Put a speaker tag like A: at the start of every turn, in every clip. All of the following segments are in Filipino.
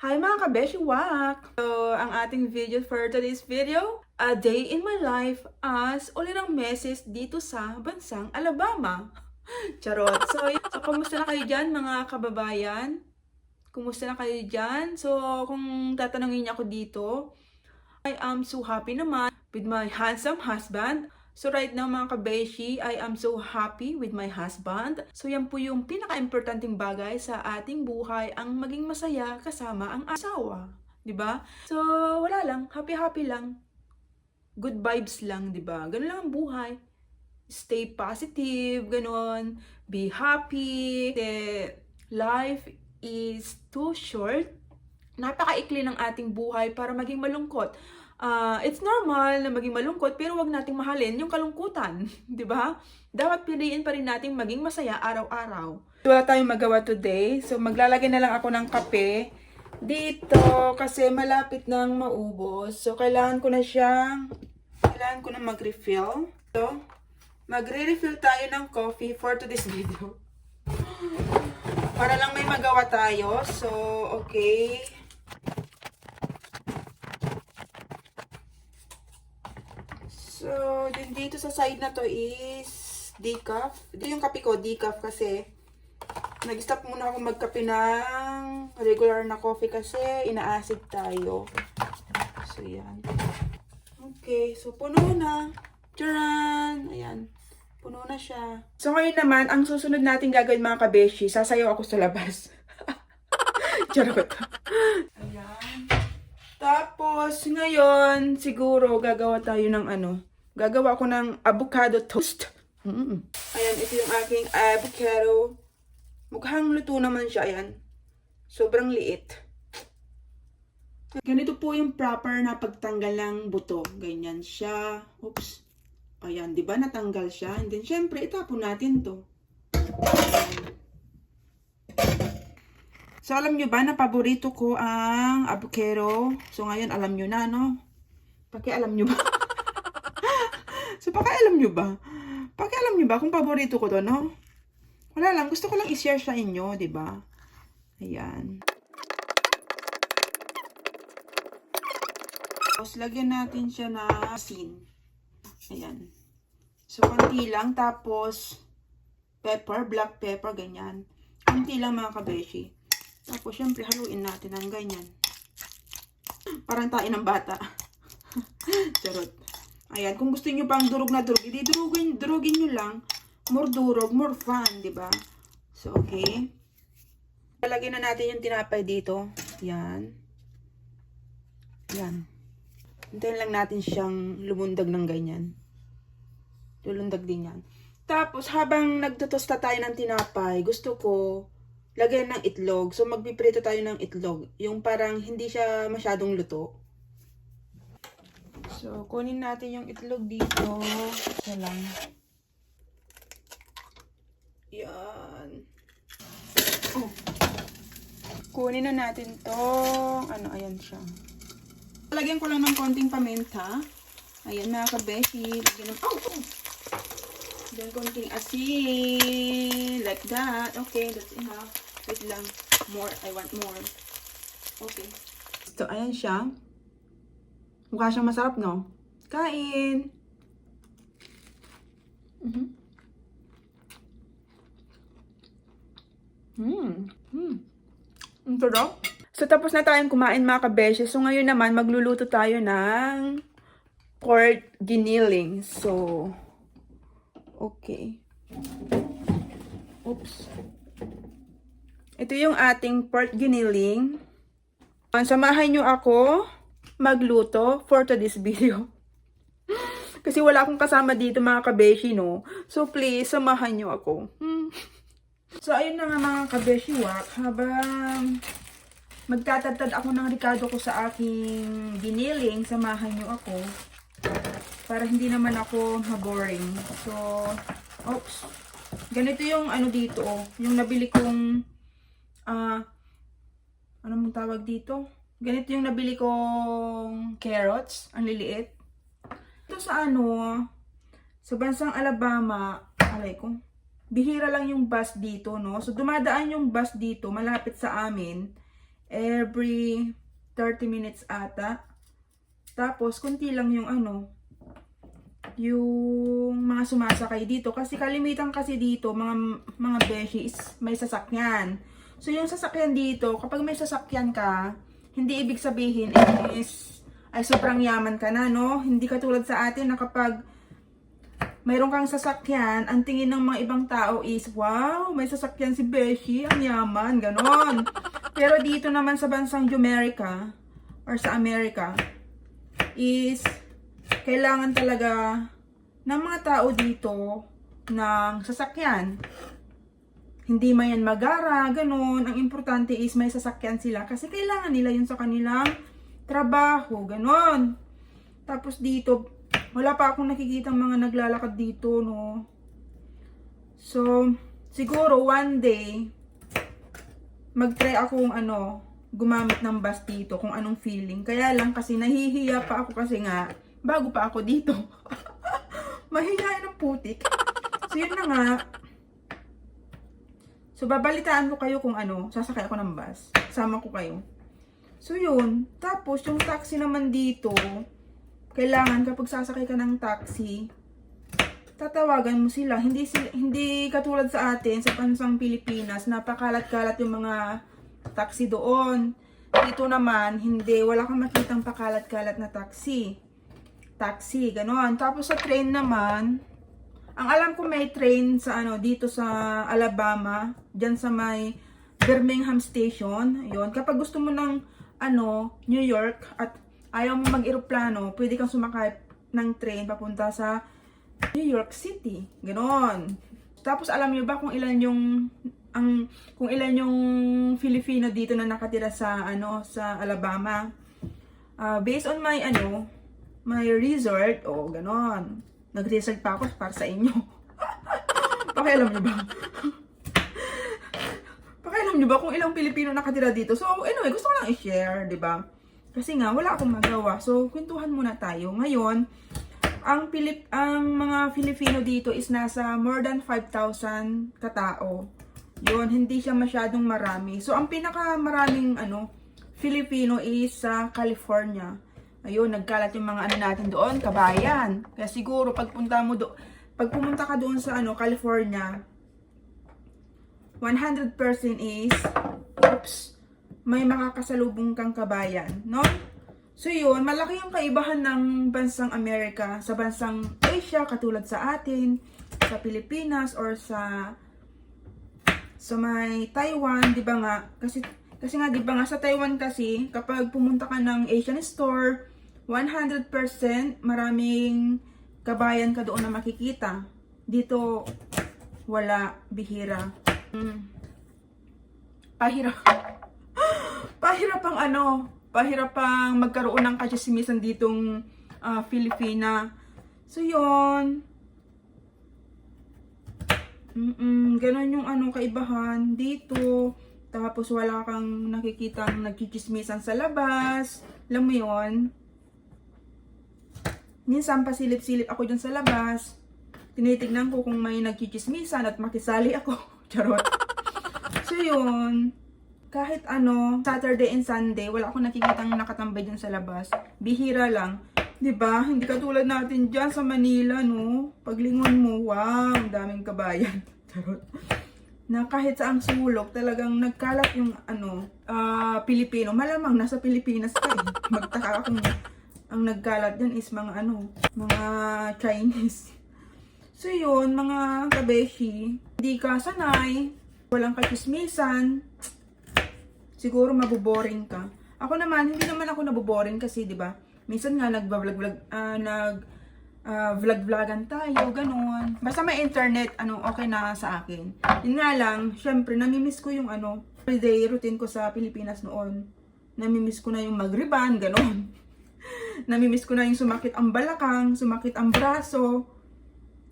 A: Hi mga kabeshi wak! So, ang ating video for today's video, a day in my life as ulit ang message dito sa bansang Alabama. Charot! So, kumusta na kayo dyan mga kababayan? Kumusta na kayo dyan? So, kung tatanungin niyo ako dito, I am so happy naman with my handsome husband. So right now mga kabeshi, I am so happy with my husband. So yan po yung pinaka-importanting bagay sa ating buhay, ang maging masaya kasama ang asawa. 'Di ba? So wala lang, happy-happy lang. Good vibes lang, 'di ba? Ganun lang ang buhay. Stay positive, ganon. Be happy. Life is too short. Napakaikli ng ating buhay para maging malungkot. It's normal na maging malungkot pero wag nating mahalin yung kalungkutan, 'di ba? Dapat piliin pa rin nating maging masaya araw-araw. Wala tayong magawa today, so maglalagay na lang ako ng kape dito kasi malapit nang maubos. So kailangan ko na mag-refill. So magre-refill tayo ng coffee for today's video. Para lang may magawa tayo. So okay. So, dito sa side na to is decaf. Ito yung kape ko, decaf kasi nag-stop muna ako magkape ng regular na coffee kasi ina-acid tayo. So, yan. Okay, so puno na. Tcharan! Ayan. Puno na siya. So, ngayon naman, ang susunod natin gagawin mga kabeshi, sasayaw ako sa labas. Charot. Ayan. Tapos, ngayon, siguro, gagawa tayo ng gagawa ko ng avocado toast. Ayan, ito yung aking avocado. Mukhang luto naman siya, ayan. Sobrang liit. Ganito po yung proper na pagtanggal ng buto. Ganyan siya. Oops. Ayan, di ba natanggal siya? And then, syempre, itapon natin to. Ayan. So, alam nyo ba na paborito ko ang avocado? So, ngayon, alam nyo na, no? Pakialam nyo ba? So, pakialam nyo ba? Pakialam nyo ba kung paborito ko to, no? Wala lang. Gusto ko lang i-share sa inyo, di ba? Ayan. Tapos, lagyan natin siya na asin. Ayan. So, konti lang. Tapos, pepper, black pepper, ganyan. Konti lang mga kabeshi. Tapos, syempre, haluin natin ng ganyan. Parang tayo ng bata. Charot. Ayan, kung gusto niyo pang durog na durog, hindi durugin niyo lang. More durog, more fun, di ba? So, okay. Lalagyan na natin yung tinapay dito. Yan. Yan. Hintayin lang natin siyang lumundag ng ganyan. Lulundag din yan. Tapos, habang nagtutosta tayo ng tinapay, gusto ko lagyan ng itlog. So, magpiprito tayo ng itlog. Yung parang hindi siya masyadong luto. So, kunin natin yung itlog dito. Isa lang. Yan. Oh. Kunin na natin tong ayan siya. Lagyan ko lang ng konting paminta. Ayan mga kabeshi. Lagyan ng, then konting asin. Like that. Okay, that's enough. Wait lang. More. I want more. Okay. So, ayan siya. Mukha siyang masarap, no? Kain! Ang sarap. So, tapos na tayong kumain mga kabeshi. So, ngayon naman, magluluto tayo ng pork giniling. So, okay. Oops. Ito yung ating pork giniling. Samahan nyo ako magluto for today's video. Kasi wala akong kasama dito mga kabeshi, no? So, please, samahan nyo ako. So, ayun na nga mga kabeshi wak. Habang magtatadtad ako ng ricado ko sa aking giniling, samahan nyo ako. Para hindi naman ako ma-boring. So, oops. Ganito yung dito, yung nabili kong, ano mong tawag dito? Ganito yung nabili kong carrots. Ang liliit. Ito sa sa bansang Alabama, alay ko, bihira lang yung bus dito, no? So, dumadaan yung bus dito, malapit sa amin. every 30 minutes ata. Tapos, kunti lang yung yung mga sumasakay dito. Kasi kalimitan kasi dito, mga beshi is may sasakyan. So, yung sasakyan dito, kapag may sasakyan ka, hindi ibig sabihin ay sobrang yaman ka na, no? Hindi katulad sa atin na kapag mayroon kang sasakyan, ang tingin ng mga ibang tao is, wow, may sasakyan si Beshi, ang yaman, ganon. Pero dito naman sa bansang America, or sa Amerika, is, kailangan talaga ng mga tao dito ng sasakyan. Hindi man yan magara, ganon. Ang importante is may sasakyan sila kasi kailangan nila yun sa kanilang trabaho, ganon. Tapos dito, wala pa akong nakikitang mga naglalakad dito, no. So, siguro one day, mag-try akong gumamit ng bus dito kung anong feeling. Kaya lang kasi nahihiya pa ako kasi nga, bago pa ako dito. Mahihayin ng putik. So, yun na nga. So, babalitaan ko kayo kung sasakay ako ng bus. Sama ko kayo. So, yun. Tapos, yung taxi naman dito, kailangan kapag sasakay ka ng taxi, tatawagan mo sila. Hindi katulad sa atin, sa bansang Pilipinas, napakalat-kalat yung mga taxi doon. Dito naman, hindi. Wala kang makitang pakalat-kalat na taxi. Ganon. Tapos sa train naman, ang alam ko may train sa dito sa Alabama, diyan sa may Birmingham Station. Yon. Kapag gusto mo ng New York at ayaw mo mag-eroplano, pwede kang sumakay ng train papunta sa New York City. Ganon. Tapos alam niyo ba kung ilan yung Filipino dito na nakatira sa sa Alabama? Based on my my resort, ganon. Nag-research pa ako para sa inyo. Pakialam niyo ba? Pakialam niyo ba kung ilang Pilipino nakatira dito? So, anyway, gusto ko lang i-share, 'di ba? Kasi nga wala akong magawa. So, kwentuhan muna tayo. Ngayon, ang mga Filipino dito is nasa more than 5,000 katao. Yun, hindi siya masyadong marami. So, ang pinakamaraming Filipino is sa California. Ayun, nagkalat yung mga natin doon, kabayan. Kaya siguro pag pumunta ka doon sa California, 100% is may makakasalubong kang kabayan, no? So yun, malaki yung kaibahan ng bansang Amerika sa bansang Asia, katulad sa atin, sa Pilipinas, or sa may Taiwan, di ba nga? Kasi nga, di ba nga, sa Taiwan kasi, kapag pumunta ka ng Asian store, 100% maraming kabayan ka doon na makikita. Dito, wala, bihira. Pahirap. Pahirap pang magkaroon ng katsismisan ditong Filipina. So, yun. Ganon yung kaibahan dito. Tapos wala kang nakikitang nagchichismisan sa labas. Alam mo yun? Minsan pasilip-silip ako dyan sa labas. Tinitignan ko kung may nagchichismisan at makisali ako. Charot. So yun. Kahit Saturday and Sunday, wala akong nakikitang nakatambay dyan sa labas. Bihira lang. 'Di ba? Hindi katulad natin dyan sa Manila, no? Paglingon mo, wow, ang daming kabayan. Charot. Na kahit sa ang sulok, talagang nagkalat yung Pilipino. Malamang nasa Pilipinas ka eh. Magtaka kung ang nagkalat dyan is mga mga Chinese. So yun, mga kabeshi, hindi ka sanay, walang kachismisan, siguro maboboring ka. Ako naman, hindi naman ako naboboring kasi, di ba? Minsan nga vlog-vlogan tayo, ganun. Basta may internet, okay na sa akin. Yun nga lang, syempre, namimiss ko yung everyday routine ko sa Pilipinas noon. Namimiss ko na yung mag-reban, ganun. Namimiss ko na yung sumakit ang balakang, sumakit ang braso,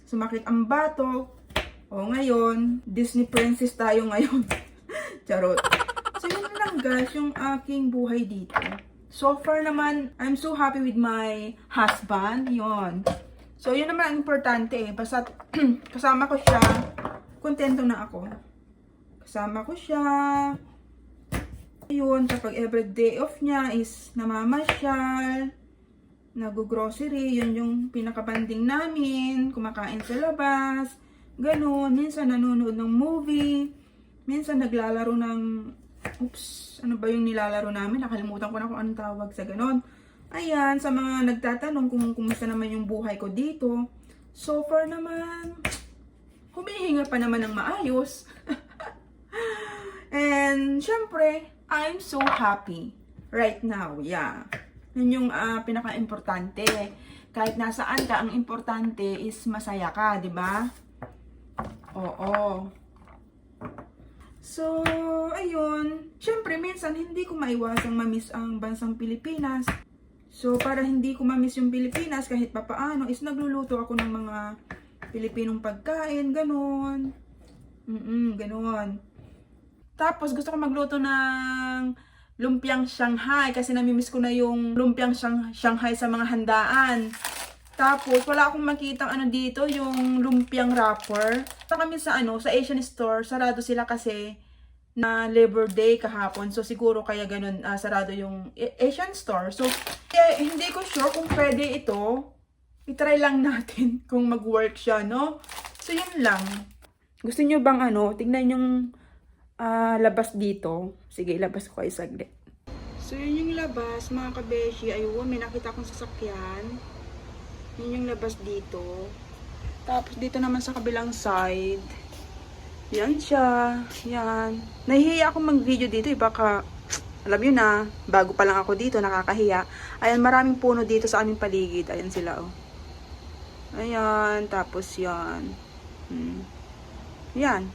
A: sumakit ang batok. O ngayon, Disney princess tayo ngayon. Charot. So yun lang guys, yung aking buhay dito. So far naman, I'm so happy with my husband. Yun. So yun naman ang importante eh. Basta kasama ko siya, kontento na ako. Kasama ko siya. Ayun, kapag every day off niya is namamasyal, nag-grocery, yun yung pinakabanding namin, kumakain sa labas, ganun. Minsan nanonood ng movie, minsan naglalaro ng, ano ba yung nilalaro namin? Nakalimutan ko na kung anong tawag sa ganun. Ayan, sa mga nagtatanong kung kumusta naman yung buhay ko dito, so far naman, humihinga pa naman ng maayos. And, syempre, I'm so happy right now, yeah. Yun yung pinaka-importante. Kahit nasaan ka, ang importante is masaya ka, di ba? Oo. So, ayun. Siyempre, minsan hindi ko maiwasang mamiss ang bansang Pilipinas. So, para hindi ko mamiss yung Pilipinas kahit papaano, is nagluluto ako ng mga Pilipinong pagkain, ganun. Ganun. Tapos, gusto ko magluto ng lumpiang Shanghai kasi namimiss ko na yung lumpiang Shanghai sa mga handaan. Tapos, wala akong makitang dito, yung lumpiang wrapper. Sa kami sa sa Asian store, sarado sila kasi na Labor Day kahapon. So, siguro kaya ganun, sarado yung Asian store. So, kaya, hindi ko sure kung pwede ito. I-try lang natin kung mag-work siya, no? So, yun lang. Gusto nyo bang tignan yung labas dito. Sige, ilabas ko kayo saglit. So, yun yung labas, mga kabeshi. Ayun, may nakita akong sasakyan. Yun yung labas dito. Tapos, dito naman sa kabilang side. Yan siya. Yan. Nahihiya akong mag-video dito. Baka, alam yun na, bago pa lang ako dito, nakakahiya. Ayan, maraming puno dito sa aming paligid. Ayan sila, oh. Ayan, tapos yan. Yan.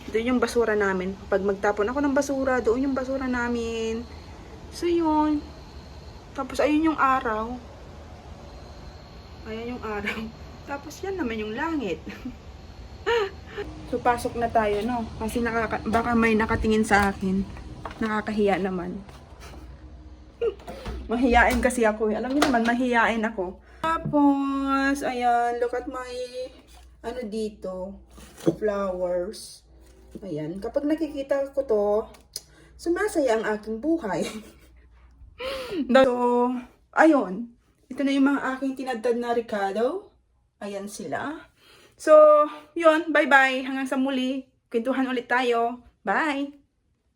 A: Doon yung basura namin. Pag magtapon ako ng basura, doon yung basura namin. So, yun. Tapos, ayun yung araw. Ayan yung araw. Tapos, yan naman yung langit. So, pasok na tayo, no? Kasi baka may nakatingin sa akin. Nakakahiya naman. Mahiyain kasi ako. Alam niyo naman, mahiyain ako. Tapos, ayan, look at my, dito, flowers. Ayan, kapag nakikita ko to, sumasaya ang aking buhay. So, ayun. Ito na yung mga aking tinadtad na Ricardo. Ayan sila. So, yun, bye-bye. Hanggang sa muli. Kwentuhan ulit tayo. Bye!